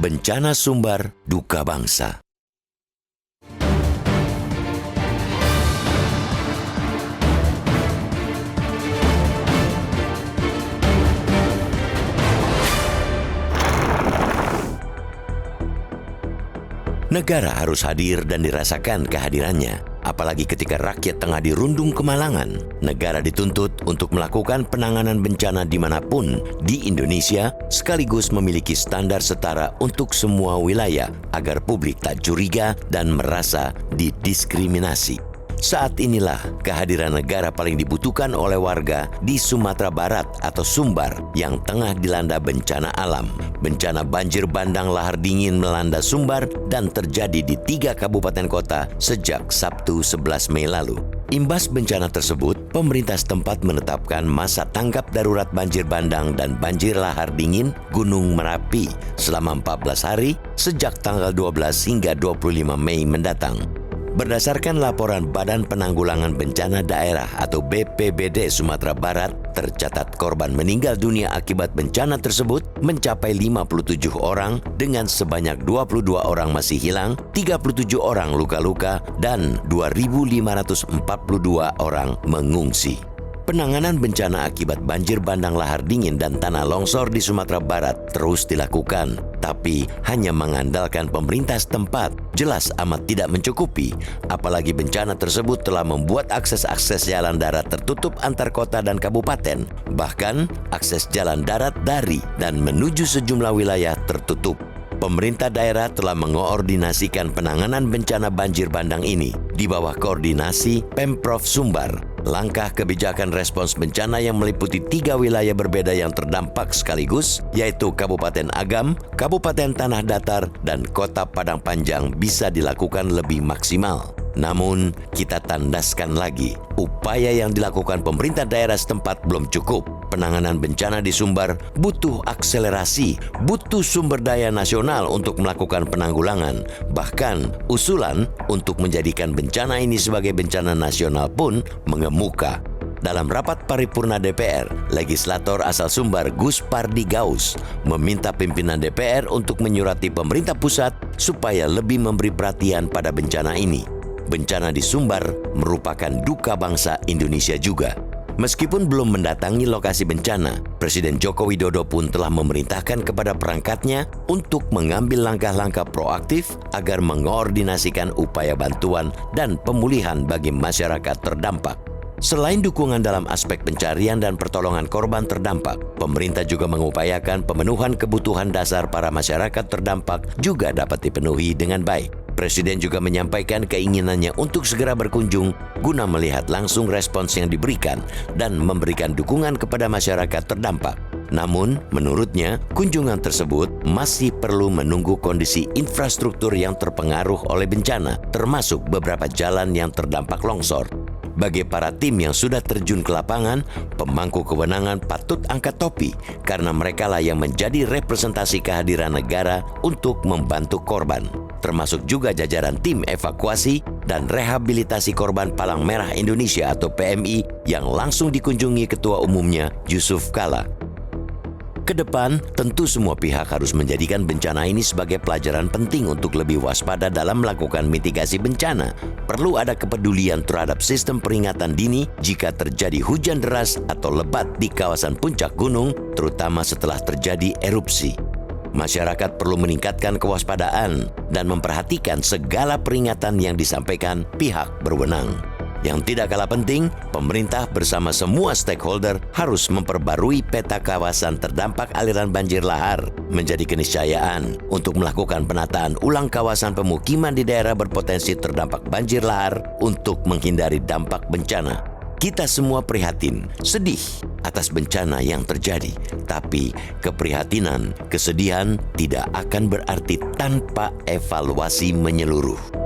Bencana sumbar duka bangsa. Negara harus hadir dan dirasakan kehadirannya, apalagi ketika rakyat tengah dirundung kemalangan. Negara dituntut untuk melakukan penanganan bencana dimanapun di Indonesia, sekaligus memiliki standar setara untuk semua wilayah agar publik tak curiga dan merasa didiskriminasi. Saat inilah kehadiran negara paling dibutuhkan oleh warga di Sumatera Barat atau Sumbar yang tengah dilanda bencana alam. Bencana banjir bandang lahar dingin melanda Sumbar dan terjadi di 3 kabupaten kota sejak Sabtu 11 Mei lalu. Imbas bencana tersebut, pemerintah setempat menetapkan masa tanggap darurat banjir bandang dan banjir lahar dingin Gunung Merapi selama 14 hari sejak tanggal 12 hingga 25 Mei mendatang. Berdasarkan laporan Badan Penanggulangan Bencana Daerah atau BPBD Sumatera Barat, tercatat korban meninggal dunia akibat bencana tersebut mencapai 57 orang dengan sebanyak 22 orang masih hilang, 37 orang luka-luka, dan 2.542 orang mengungsi. Penanganan bencana akibat banjir bandang lahar dingin dan tanah longsor di Sumatera Barat terus dilakukan, tapi hanya mengandalkan pemerintah setempat jelas amat tidak mencukupi, apalagi bencana tersebut telah membuat akses-akses jalan darat tertutup antar kota dan kabupaten. Bahkan, akses jalan darat dari dan menuju sejumlah wilayah tertutup. Pemerintah daerah telah mengoordinasikan penanganan bencana banjir bandang ini di bawah koordinasi Pemprov Sumbar. Langkah kebijakan respons bencana yang meliputi 3 wilayah berbeda yang terdampak sekaligus, yaitu Kabupaten Agam, Kabupaten Tanah Datar, dan Kota Padang Panjang bisa dilakukan lebih maksimal. Namun, kita tandaskan lagi, upaya yang dilakukan pemerintah daerah setempat belum cukup. Penanganan bencana di Sumbar butuh akselerasi, butuh sumber daya nasional untuk melakukan penanggulangan. Bahkan, usulan untuk menjadikan bencana ini sebagai bencana nasional pun mengemuka. Dalam rapat paripurna DPR, legislator asal Sumbar Gus Pardi Gaus meminta pimpinan DPR untuk menyurati pemerintah pusat supaya lebih memberi perhatian pada bencana ini. Bencana di Sumbar merupakan duka bangsa Indonesia juga. Meskipun belum mendatangi lokasi bencana, Presiden Joko Widodo pun telah memerintahkan kepada perangkatnya untuk mengambil langkah-langkah proaktif agar mengoordinasikan upaya bantuan dan pemulihan bagi masyarakat terdampak. Selain dukungan dalam aspek pencarian dan pertolongan korban terdampak, pemerintah juga mengupayakan pemenuhan kebutuhan dasar para masyarakat terdampak juga dapat dipenuhi dengan baik. Presiden juga menyampaikan keinginannya untuk segera berkunjung guna melihat langsung respons yang diberikan dan memberikan dukungan kepada masyarakat terdampak. Namun, menurutnya, kunjungan tersebut masih perlu menunggu kondisi infrastruktur yang terpengaruh oleh bencana, termasuk beberapa jalan yang terdampak longsor. Bagi para tim yang sudah terjun ke lapangan, pemangku kewenangan patut angkat topi karena merekalah yang menjadi representasi kehadiran negara untuk membantu korban, termasuk juga jajaran tim evakuasi dan rehabilitasi korban Palang Merah Indonesia atau PMI yang langsung dikunjungi Ketua Umumnya Yusuf Kala. Kedepan, tentu semua pihak harus menjadikan bencana ini sebagai pelajaran penting untuk lebih waspada dalam melakukan mitigasi bencana. Perlu ada kepedulian terhadap sistem peringatan dini jika terjadi hujan deras atau lebat di kawasan puncak gunung, terutama setelah terjadi erupsi. Masyarakat perlu meningkatkan kewaspadaan dan memperhatikan segala peringatan yang disampaikan pihak berwenang. Yang tidak kalah penting, pemerintah bersama semua stakeholder harus memperbarui peta kawasan terdampak aliran banjir lahar menjadi keniscayaan untuk melakukan penataan ulang kawasan pemukiman di daerah berpotensi terdampak banjir lahar untuk menghindari dampak bencana. Kita semua prihatin, sedih atas bencana yang terjadi, tapi keprihatinan, kesedihan tidak akan berarti tanpa evaluasi menyeluruh.